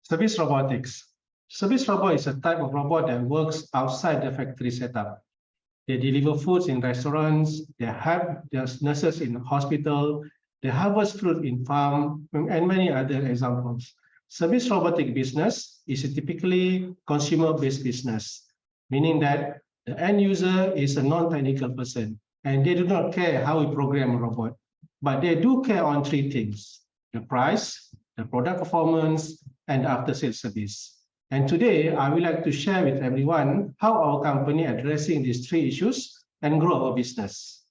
Service robotics. Service robot is a type of robot that works outside the factory setup. They deliver foods in restaurants, they help their nurses in hospital, they harvest fruit in farm, and many other examples. Service robotic business is a typically consumer-based business, meaning that the end user is a non-technical person, and they do not care how we program a robot, but they do care on three things: the price, the product performance, and after-sales service. And today, I would like to share with everyone how our company is addressing these three issues and grow our business.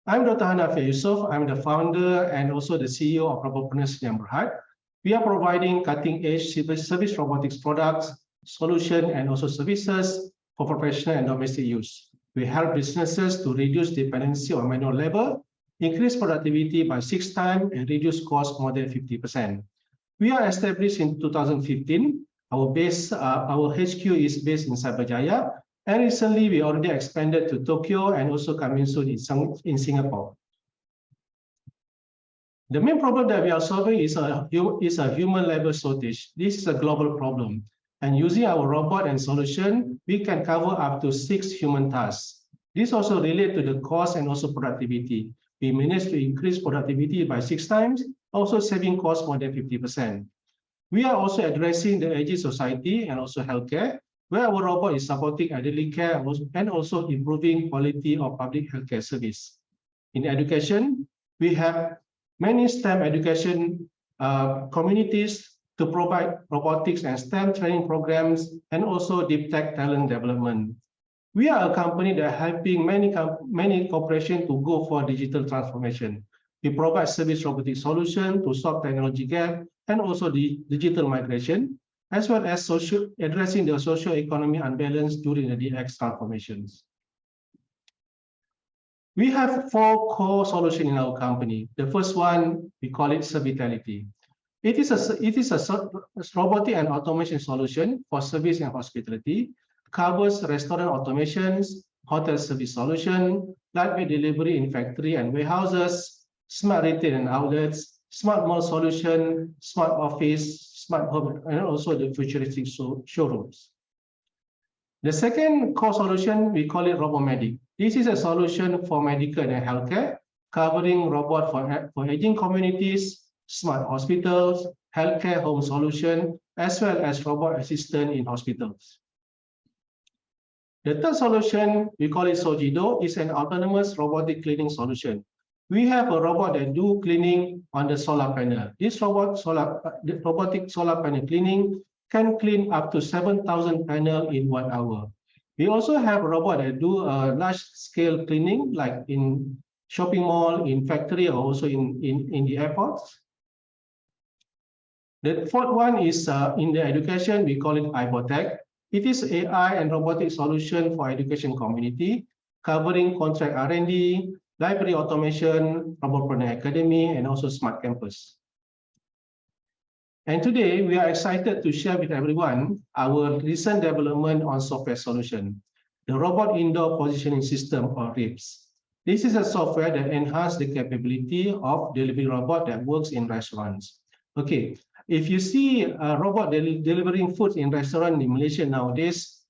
I'm Dr. Hanafi Yusuf. I'm the founder and also the CEO of Robopreneur Senyam Berhad. We are providing cutting-edge service robotics products, solutions, and also services for professional and domestic use. We help businesses to reduce dependency on manual labor, increase productivity by 6 times, and reduce costs more than 50%. We are established in 2015. Our HQ is based in Cyberjaya, and recently we already expanded to Tokyo and also coming soon in Singapore. The main problem that we are solving is a human labor shortage. This is a global problem, and using our robot and solution, we can cover up to 6 human tasks. This also relates to the cost and also productivity. We managed to increase productivity by 6 times, also saving costs more than 50%. We are also addressing the aging society and also healthcare, where our robot is supporting elderly care and also improving quality of public healthcare service. In education, we have many STEM education communities to provide robotics and STEM training programs and also deep tech talent development. We are a company that is helping many corporations to go for digital transformation. We provide service robotic solutions to solve technology gap and also the digital migration, as well as addressing the socio-economic unbalance during the DX transformations. We have 4 core solutions in our company. The first one, we call it Servitality. It is a robotic and automation solution for service and hospitality, covers restaurant automations, hotel service solution, lightweight delivery in factory and warehouses, smart retail and outlets, smart mall solution, smart office, smart home, and also the futuristic showrooms. The second core solution, we call it Robomedic. This is a solution for medical and healthcare, covering robot for aging communities, smart hospitals, healthcare home solution, as well as robot assistant in hospitals. The third solution, we call it Sojido, is an autonomous robotic cleaning solution. We have a robot that do cleaning on the solar panel. This robotic solar panel cleaning can clean up to 7,000 panels in 1 hour. We also have a robot that do a large-scale cleaning, like in shopping mall, in factory, or also in the airports. The fourth one is in the education, we call it iBotech. It is AI and robotic solution for education community, covering contract R&D, library automation, Robopreneur Academy, and also Smart Campus. And today, we are excited to share with everyone our recent development on software solution, the Robot Indoor Positioning System, or RIPS. This is a software that enhances the capability of delivery robot that works in restaurants. Okay, if you see a robot delivering food in restaurant in Malaysia nowadays,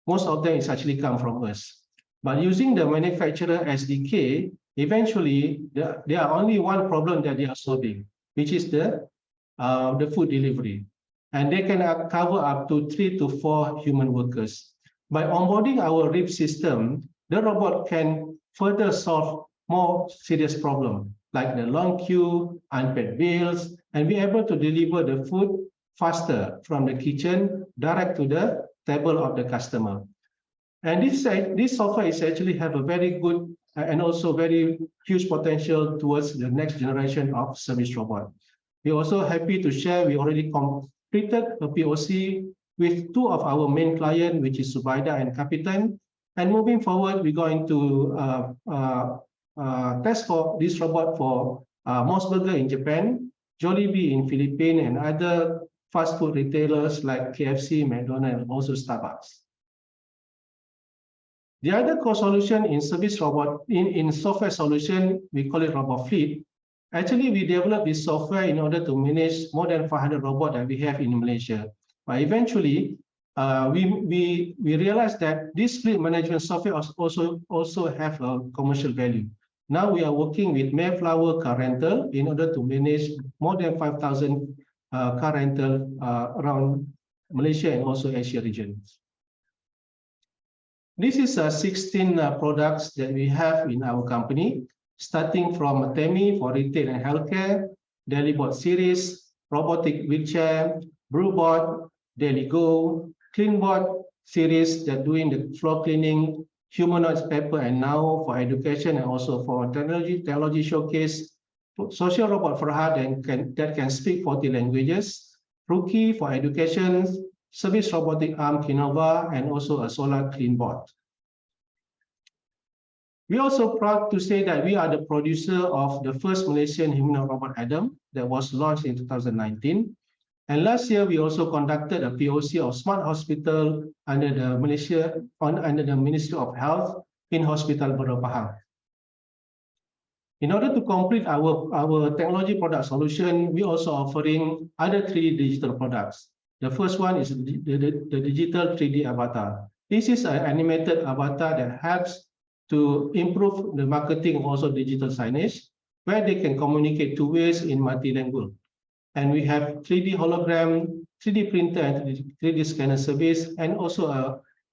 most of them is actually come from us. But using the manufacturer SDK, eventually there are only one problem that they are solving, which is the food delivery, and they can cover up to 3 to 4 human workers. By onboarding our RIP system, the robot can further solve more serious problems like the long queue, unpaid bills, and be able to deliver the food faster from the kitchen direct to the table of the customer. And this software is actually have a very good and also very huge potential towards the next generation of service robot. We're also happy to share we already completed a POC with 2 of our main clients, which is Subaida and Capitan. And moving forward, we're going to test for this robot for Moss Burger in Japan, Jollibee in Philippines, and other fast food retailers like KFC, McDonald's, and also Starbucks. The other core solution in service robot, in software solution, we call it RoboFleet. Actually, we developed this software in order to manage more than 500 robots that we have in Malaysia. But eventually, we realized that this fleet management software also have a commercial value. Now we are working with Mayflower Car Rental in order to manage more than 5,000 car rental around Malaysia and also Asia region. This is 16 products that we have in our company, starting from TEMI for retail and healthcare, DailyBot series, robotic wheelchair, BrewBot, DailyGo, CleanBot series that doing the floor cleaning, humanoids paper, and now for education and also for technology showcase, social robot Farhad that can speak 40 languages, Rookie for education, service robotic arm Kinova, and also a solar CleanBot. We are also proud to say that we are the producer of the first Malaysian humanoid robot Adam that was launched in 2019. And last year, we also conducted a POC of smart hospital under the Ministry of Health in Hospital Berapahang. In order to complete our technology product solution, we also offering other 3D digital products. The first one is the digital 3D avatar. This is an animated avatar that helps to improve the marketing, also digital signage, where they can communicate 2 ways in multilingual. And we have 3D hologram, 3D printer, and 3D scanner service, and also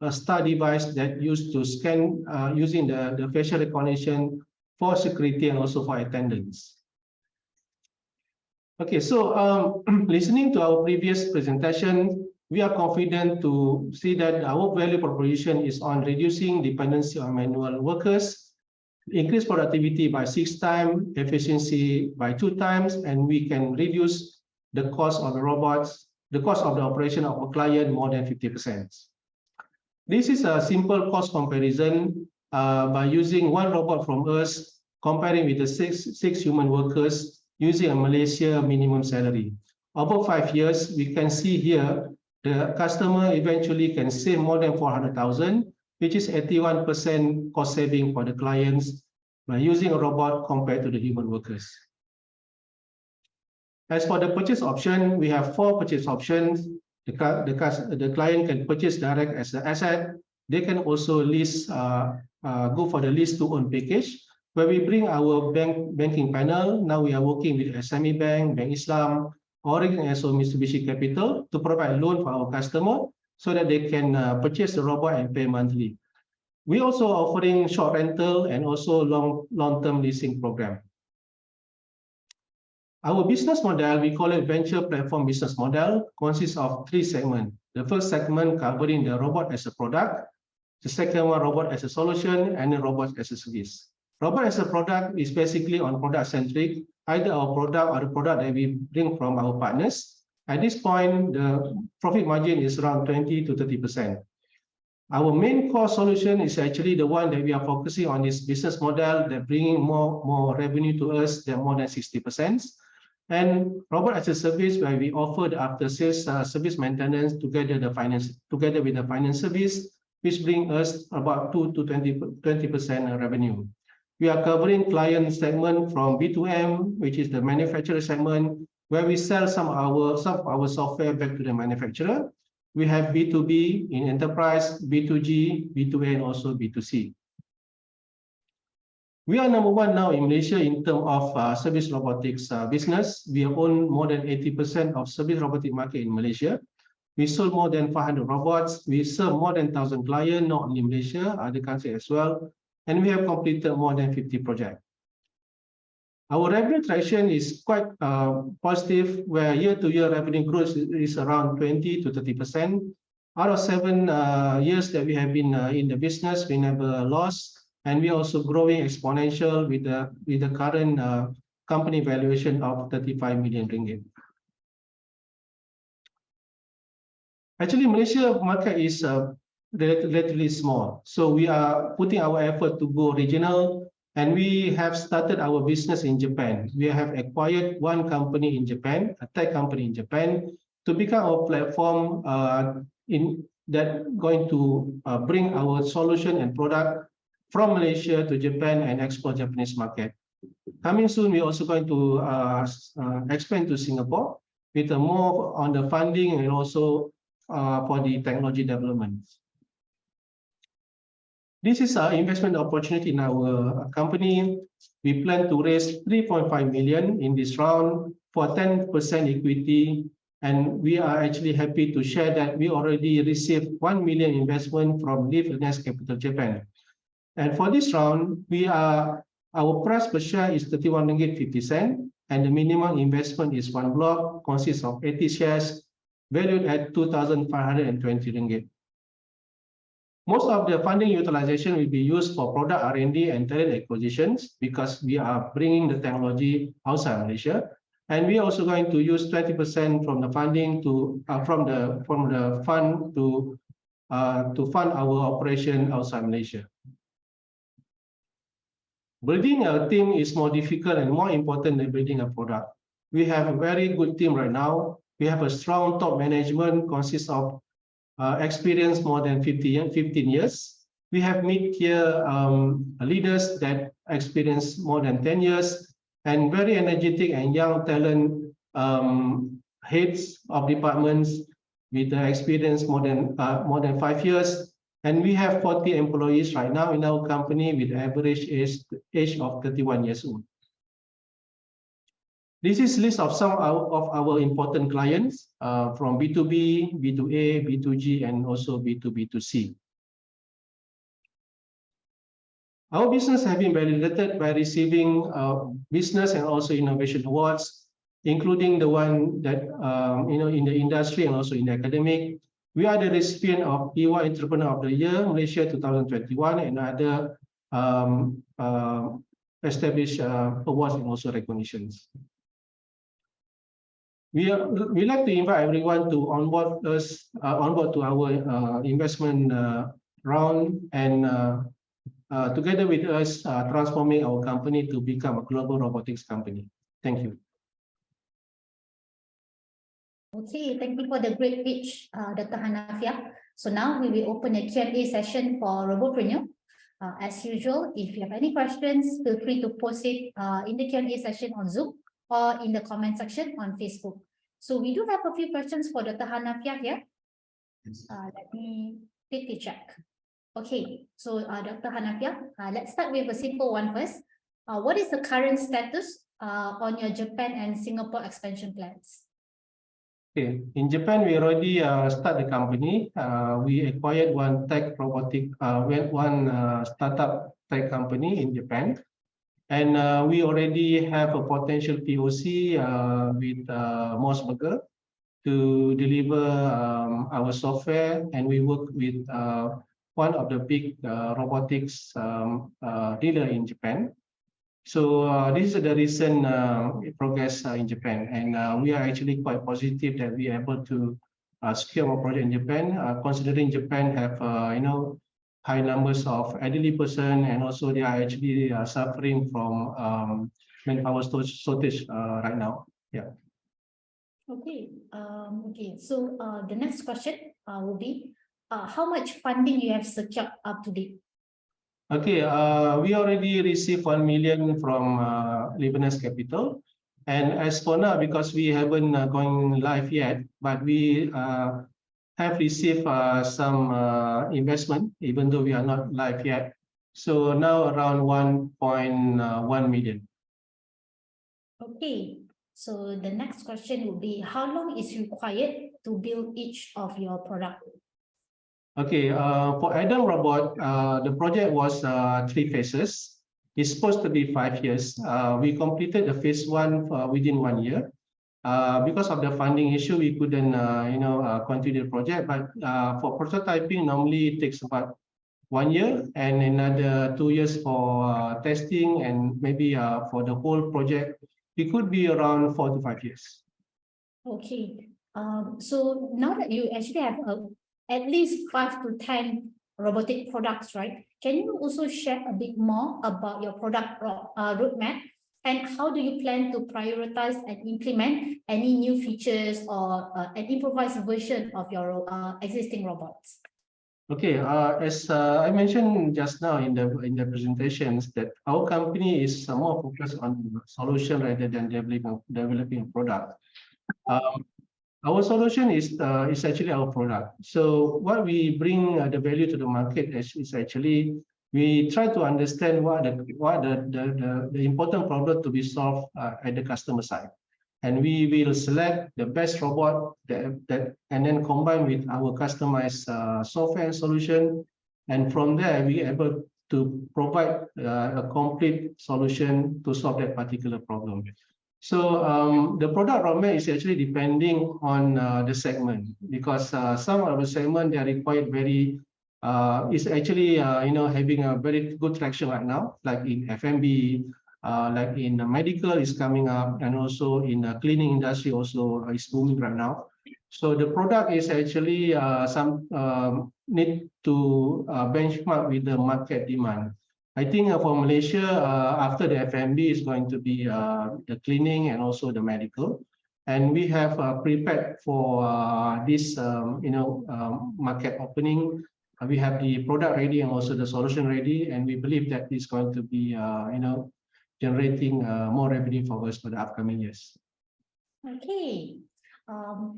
a star device that used to scan using the facial recognition for security and also for attendance. Okay, so listening to our previous presentation, we are confident to see that our value proposition is on reducing dependency on manual workers, increase productivity by 6 times, efficiency by 2 times, and we can reduce the cost of the robots, the cost of the operation of a client more than 50%. This is a simple cost comparison by using 1 robot from us, comparing with the six human workers using a Malaysia minimum salary. Over 5 years, we can see here the customer eventually can save more than 400,000, which is 81% cost saving for the clients by using a robot compared to the human workers. As for the purchase option, we have 4 purchase options. The client can purchase direct as an asset. They can also lease, go for the lease to own package, where we bring our banking panel. Now we are working with SME Bank, Bank Islam, Oregon, and also Mitsubishi Capital to provide loan for our customer so that they can purchase the robot and pay monthly. We also offering short rental and also long-term leasing program. Our business model, we call it venture platform business model, consists of 3 segments. The first segment covering the robot as a product, the second one robot as a solution, and the robot as a service. Robot as a product is basically on product centric, either our product or the product that we bring from our partners. At this point, the profit margin is around 20 to 30%. Our main core solution is actually the one that we are focusing on this business model that bringing more revenue to us than more than 60%. And robot as a service, where we offer the after sales service maintenance together with the finance service, which bring us about 2 to 20% revenue. We are covering client segment from B2M, which is the manufacturer segment, where we sell some of our software back to the manufacturer. We have B2B in enterprise, B2G, B2A, and also B2C. We are number 1 now in Malaysia in terms of service robotics business. We own more than 80% of service robotic market in Malaysia. We sold more than 500 robots. We serve more than 1,000 clients, not only Malaysia, other countries as well. And we have completed more than 50 projects. Our revenue traction is quite positive, where year-to-year revenue growth is around 20 to 30%. Out of 7 years that we have been in the business, we never lost, and we are also growing exponential with the current company valuation of 35 million ringgit. Actually, Malaysia market is relatively small, so we are putting our effort to go regional, and we have started our business in Japan. We have acquired 1 company in Japan, a tech company in Japan, to become our platform that going to bring our solution and product from Malaysia to Japan and export Japanese market. Coming soon, we're also going to expand to Singapore with more on the funding and also for the technology development. This is our investment opportunity in our company. We plan to raise 3.5 million in this round for 10% equity. And we are actually happy to share that we already received 1 million investment from Untitled Capital Japan. And for this round, our price per share is 31 ringgit 50 cents, and the minimum investment is one block, consists of 80 shares, valued at 2,520 ringgit. Most of the funding utilization will be used for product R&D and talent acquisitions because we are bringing the technology outside Malaysia. And we are also going to use 20% from the funding from the fund to fund our operation outside Malaysia. Building a team is more difficult and more important than building a product. We have a very good team right now. We have a strong top management consists of experience more than 15 years. We have mid-tier leaders that experience more than 10 years and very energetic and young talent heads of departments with the experience more than 5 years. And we have 40 employees right now in our company with average age of 31 years old. This is a list of some of our important clients from B2B, B2A, B2G, and also B2B2C. Our business has been validated by receiving business and also innovation awards, including the one that in the industry and also in the academic. We are the recipient of EY Entrepreneur of the Year, Malaysia 2021, and other established awards and also recognitions. We like to invite everyone to onboard to our investment round and together with us transforming our company to become a global robotics company. Thank you. Okay, thank you for the great pitch, Dr. Hanafiah. So now we will open a Q&A session for Robopreneur. As usual, if you have any questions, feel free to post it in the Q&A session on Zoom or in the comment section on Facebook. So we do have a few questions for Dr. Hanafiah here. Let me quickly check. Okay, so Dr. Hanafiah, let's start with a simple one first. What is the current status on your Japan and Singapore expansion plans? Okay, in Japan, we already start the company. We acquired one startup tech company in Japan. And we already have a potential POC with Mossberger to deliver our software. And we work with one of the big robotics dealer in Japan. So this is the recent progress in Japan, and we are actually quite positive that we are able to secure our project in Japan, considering Japan have high numbers of elderly person, and also they are actually suffering from manpower shortage right now. Yeah. Okay. So the next question will be how much funding you have secured up to date? Okay, we already received 1 million from Lebanese Capital, and as for now, because we haven't gone live yet, but we have received some investment, even though we are not live yet. So now around 1.1 million. Okay, so the next question will be how long is required to build each of your product? Okay, for Adam Robot, the project was 3 phases. It's supposed to be 5 years. We completed the phase 1 within 1 year. Because of the funding issue, we couldn't, continue the project. But for prototyping, normally it takes about 1 year and another 2 years for testing, and maybe for the whole project, it could be around 4 to 5 years. Okay. So now that you actually have at least 5 to 10 robotic products, right? Can you also share a bit more about your product roadmap, and how do you plan to prioritize and implement any new features or an improvised version of your existing robots? Okay, as I mentioned just now in the presentations, that our company is more focused on solution rather than developing a product. Our solution is actually our product. So what we bring the value to the market is actually we try to understand what the important problem to be solved at the customer side, and we will select the best robot that and then combine with our customized software solution, and from there we are able to provide a complete solution to solve that particular problem. So the product roadmap is actually depending on the segment, because some of the segment they are required very is actually having a very good traction right now, like in F&B, like in medical is coming up, and also in the cleaning industry also is booming right now. So the product is actually some need to benchmark with the market demand. I think for Malaysia, after the F&B is going to be the cleaning and also the medical, and we have prepared for this market opening. We have the product ready and also the solution ready, and we believe that is going to be generating more revenue for us for the upcoming years. Okay.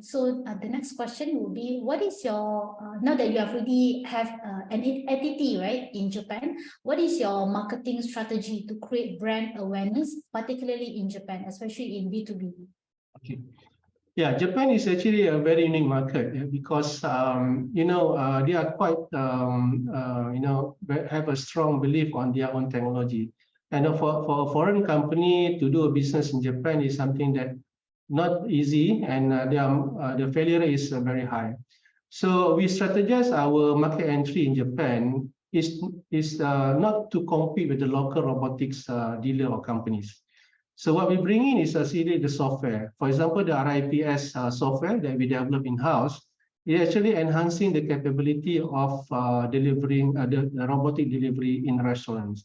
So the next question will be, what is your, now that you have already have an entity, right, in Japan, what is your marketing strategy to create brand awareness, particularly in Japan, especially in B2B? Okay. Yeah, Japan is actually a very unique market because they are quite have a strong belief on their own technology, and for a foreign company to do a business in Japan is something that not easy, and the failure is very high. So we strategize our market entry in Japan is not to compete with the local robotics dealer or companies. So what we bring in is actually the software. For example, the RIPS software that we develop in-house is actually enhancing the capability of delivering the robotic delivery in restaurants.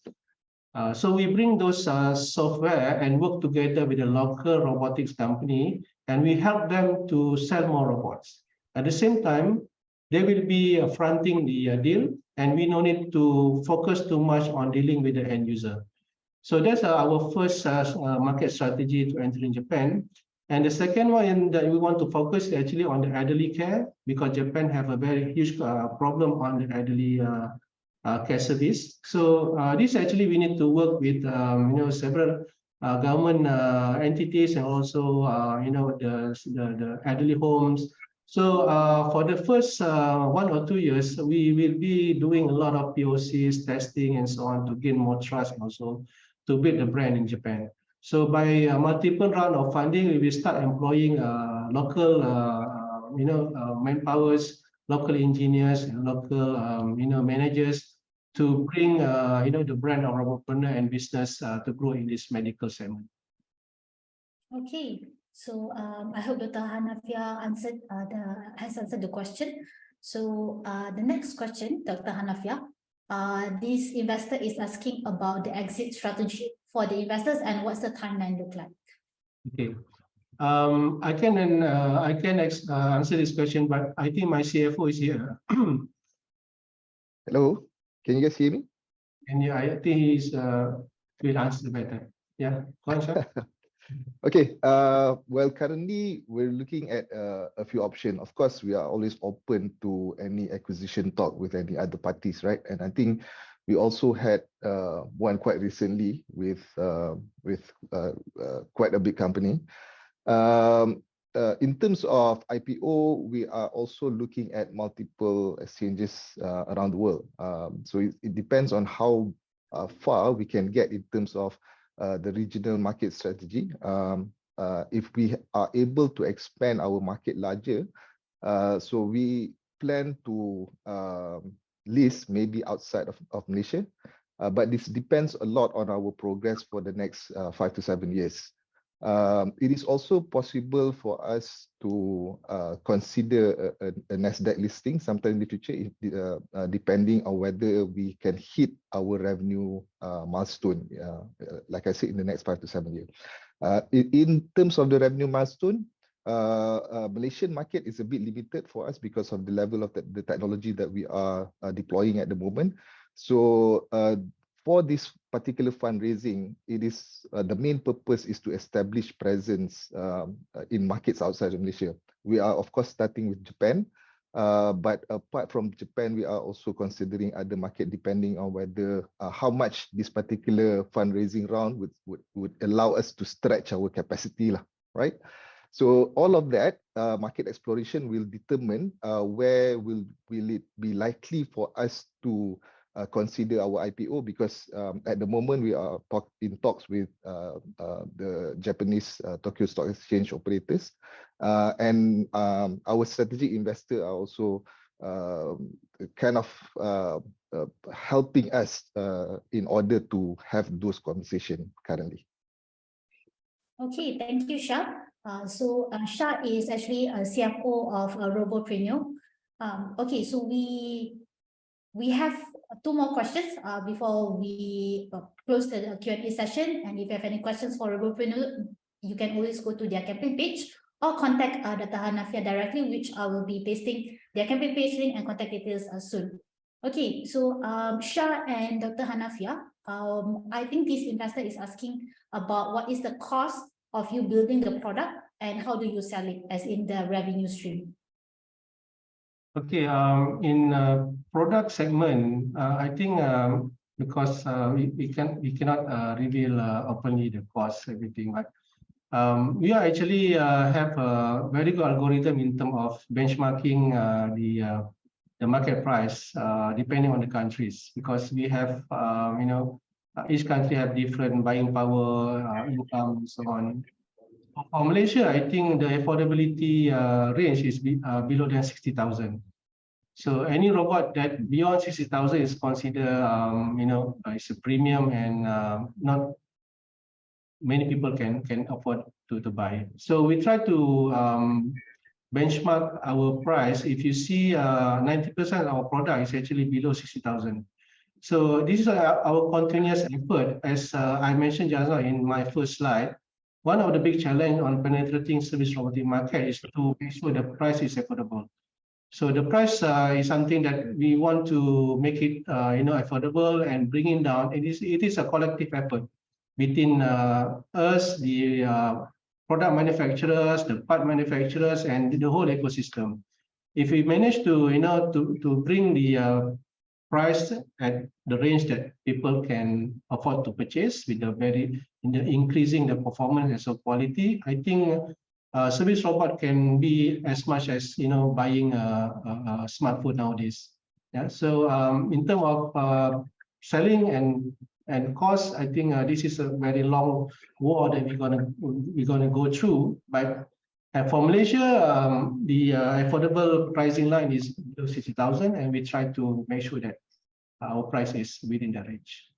So we bring those software and work together with a local robotics company, and we help them to sell more robots. At the same time, they will be fronting the deal, and we don't need to focus too much on dealing with the end user. So that's our first market strategy to enter in Japan. And the second one that we want to focus is actually on the elderly care, because Japan have a very huge problem on the elderly care service. So this actually we need to work with several government entities, and also the elderly homes. So for the first 1 or 2 years, we will be doing a lot of POCs, testing, and so on to gain more trust and also to build the brand in Japan. So by multiple round of funding, we will start employing local manpowers, local engineers, and local managers to bring the brand of Robopreneur and business to grow in this medical segment. Okay, so I hope Dr. Hanafia has answered the question. So the next question, Dr. Hanafia, this investor is asking about the exit strategy for the investors and what's the timeline look like. Okay, I can answer this question, but I think my CFO is here. Hello, can you guys hear me? And yeah, I think he's will answer better. Yeah, go on, sir. Okay, well, currently we're looking at a few options. Of course, we are always open to any acquisition talk with any other parties, right? And I think we also had one quite recently with quite a big company. In terms of IPO, we are also looking at multiple exchanges around the world. So it depends on how far we can get in terms of the regional market strategy. If we are able to expand our market larger, so we plan to list maybe outside of Malaysia, but this depends a lot on our progress for the next 5 to 7 years. It is also possible for us to consider a Nasdaq listing sometime in the future, depending on whether we can hit our revenue milestone, like I said, in the next 5 to 7 years. In terms of the revenue milestone, Malaysian market is a bit limited for us because of the level of the technology that we are deploying at the moment. So for this particular fundraising, it is the main purpose is to establish presence in markets outside of Malaysia. We are of course starting with Japan, but apart from Japan, we are also considering other market depending on whether how much this particular fundraising round would allow us to stretch our capacity, right? So all of that market exploration will determine where will it be likely for us to consider our IPO, because at the moment we are in talks with the Japanese Tokyo Stock Exchange operators, and our strategic investor are also kind of helping us in order to have those conversations currently. Okay, thank you, Shah. Shah is actually a CFO of Robopreneur. Okay, so we have two more questions before we close the Q&A session. And if you have any questions for Robopreneur, you can always go to their campaign page or contact Dr. Hanafia directly, which I will be pasting their campaign page link and contact details soon. Okay, so Shah and Dr. Hanafia, I think this investor is asking about what is the cost of you building the product and how do you sell it, as in the revenue stream. Okay, in product segment, I think because we cannot reveal openly the cost, everything, but we are actually have a very good algorithm in terms of benchmarking the market price depending on the countries, because we have each country have different buying power, income, and so on. For Malaysia, I think the affordability range is below than 60,000. So any robot that beyond 60,000 is considered, it's a premium, and not many people can afford to buy. So we try to benchmark our price. If you see 90% of our product is actually below 60,000. So this is our continuous effort. As I mentioned just now in my first slide, one of the big challenge on penetrating service robotic market is to make sure the price is affordable. So the price is something that we want to make it affordable and bring it down. It is a collective effort between us, the product manufacturers, the part manufacturers, and the whole ecosystem. If we manage to to bring the price at the range that people can afford to purchase with increasing the performance and so quality, I think service robot can be as much as buying a smartphone nowadays. Yeah. So in terms of selling and cost, I think this is a very long war that we're gonna go through. But for Malaysia, the affordable pricing line is below 60,000, and we try to make sure that our price is within the range.